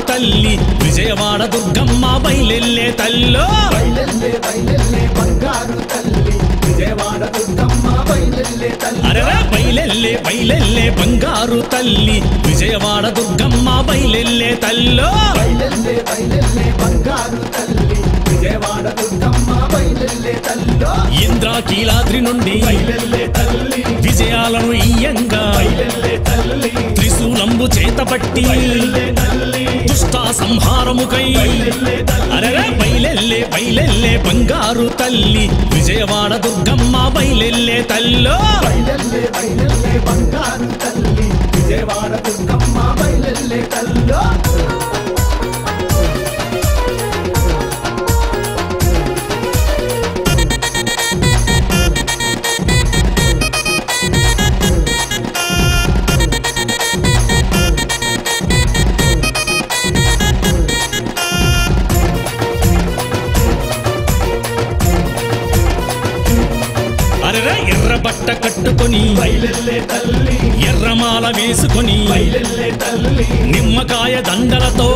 తల్లి విజయవాడ దుర్గమ్మ బయలెల్లే తల్లో అరెరా బయలెల్లే బంగారు తల్లి విజయవాడ దుర్గమ్మ బయలెల్లే తల్లో ఇంద్రాకీలాద్రి నుండి విజయాలను ఇయ్యంగా త్రిశూలంబు చేతపట్టి దుష్ట సంహారముకై అరెరా బయలెల్లే బంగారు తల్లి విజయవాడ దుర్గమ్మ బయలెల్లే తల్లో విజయవాడ దుర్గమ్మ బయలెల్లే తల్లో ఎర్ర బట్ట కట్టుకొని ఎర్రమాల వేసుకొని నిమ్మకాయ దండలతో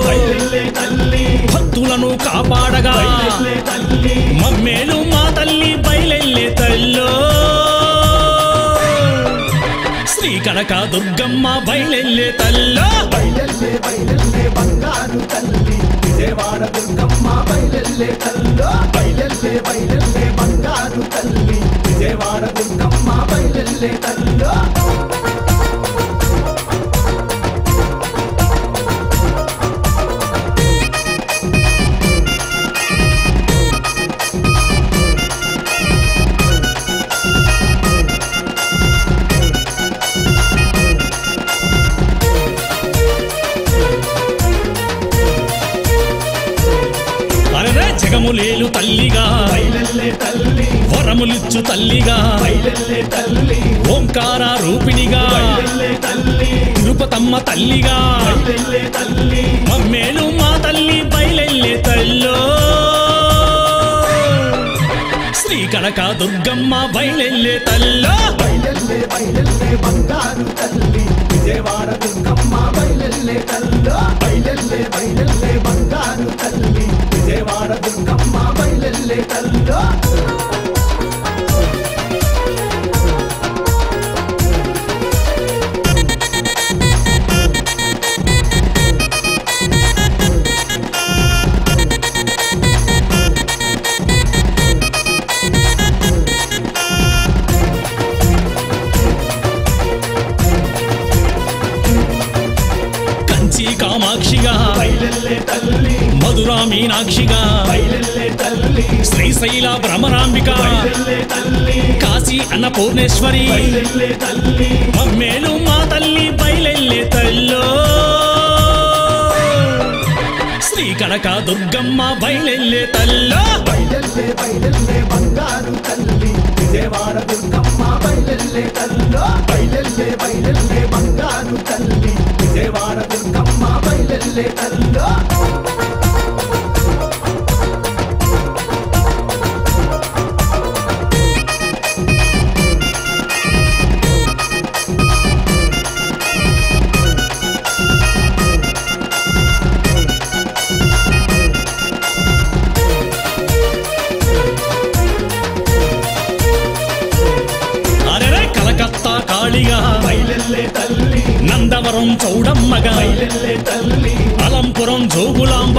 భక్తులను కాపాడగా మమ్మేలు మా తల్లి బయలెల్లే తల్లో శ్రీ కనక దుర్గమ్మ బయలెల్లే తల్లో బంగారు తల్లి విజయవాడ దుర్గమ్మ బయలెల్లే తల్లో బయలెల్లే బంగారు తల్లి విజయవాడ దుర్గమ్మ బయలెల్లే తల్లో జగములేలు తల్లిగా వరములిచ్చు తల్లిగా ఓంకార రూపిణిగా తిరుపతమ్మ తల్లిగా మమ్మేలు మా తల్లి బయలెల్లే తల్లో శ్రీ కనక దుర్గమ్మ బయలెల్లే తల్లో బంగారు తల్లి విజయవాడ దుర్గమ్మ బయలెల్లే తల్లో బయలెల్లే బంగారు తల్లి విజయవాడ దుర్గమ్మ బయలెల్లే తల్లో కామాక్షిగా మధురా మీనాక్షిగా శ్రీశైల భ్రమరాంబిక కాశీ అన్నపూర్ణేశ్వరి మమ్మేలు మా తల్లి బయలెల్లే తల్లో శ్రీ కనక దుర్గమ్మ బయలెల్లే తల్లో బంగారు తల్లి విజయవాడ దుర్గమ్మ బయలెల్లే తల్లో బయలెల్లే బంగారు తల్లి విజయవాడ దుర్గమ్మ బయలెల్లే తల్లో నందవరం చౌడమ్మగా అలంపురం జోగులాంబ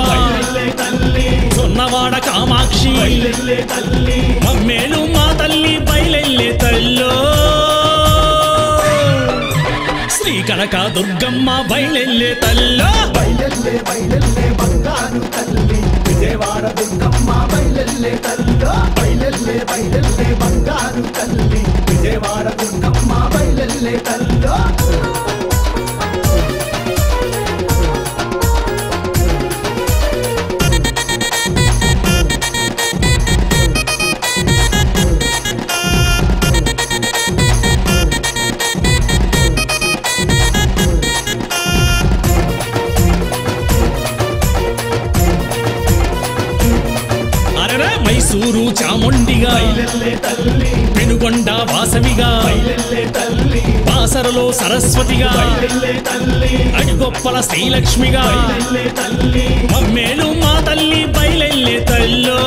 సొన్నవాడ కామాక్షి మమ్మేలు మా తల్లి బయలెల్లే తల్లో శ్రీ కనక దుర్గమ్మ బయలెల్లే తల్లో బంగారు తల్లి విజయవాడ దుర్గమ్మ బయలెల్లే తల్లో బయలెల్లే బంగారు తల్లి విజయవాడ దుర్గమ్మ బయలెల్లే తల్లో మైసూరు చాముండిగా పెనుగొండ వాసవిగా బాసరలో సరస్వతిగా బయలెల్లే తల్లి అడిగొప్పల శ్రీలక్ష్మిగా బయలెల్లే తల్లి మమ్మేలు మా తల్లి బయలెల్లే తల్లో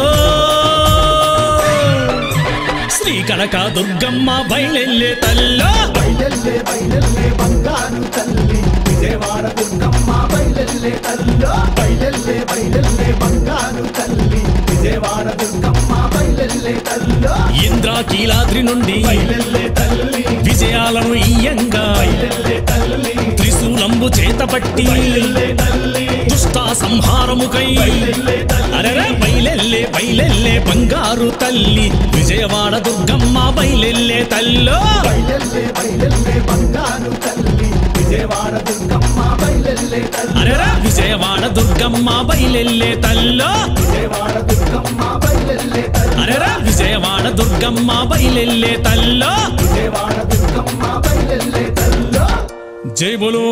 శ్రీ కనక దుర్గమ్మ బయలెల్లే తల్లో బయలెల్లే బయలెల్లే బంగారు తల్లి విజయవాడ దుర్గమ్మ బయలెల్లే తల్లో బయలెల్లే బయలెల్లే బంగారు తల్లి విజయవాడ దుర్గమ్మ బయలెల్లే తల్లో ఇంద్రాకీలాద్రి నుండి బయలెల్లే తల్లి విజయాలను ఇయ్యంగా బయలెల్లే తల్లి త్రిశూలంబు చేతపట్టి బయలెల్లే తల్లి దుష్ట సంహారముకై బయలెల్లే తల్లి అరెరే బయలెల్లే బయలెల్లే బంగారు తల్లి విజయవాడ దుర్గమ్మ బయలెల్లే తల్లో బయలెల్లే బయలెల్లే బంగారు తల్లి విజయవాడ దుర్గమ్మ బయలెల్లే తల్లి అరెరే విజయవాడ దుర్గమ్మ బయలెల్లే తల్లో విజయవాడ దుర్గమ్మ బయలెల్లే తల్లి అరెరే విజయవాడ దుర్గమ్మ బయలెల్లే తల్లో విజయవాడ దుర్గమ్మ బయలెల్లే తల్లో జై బోలో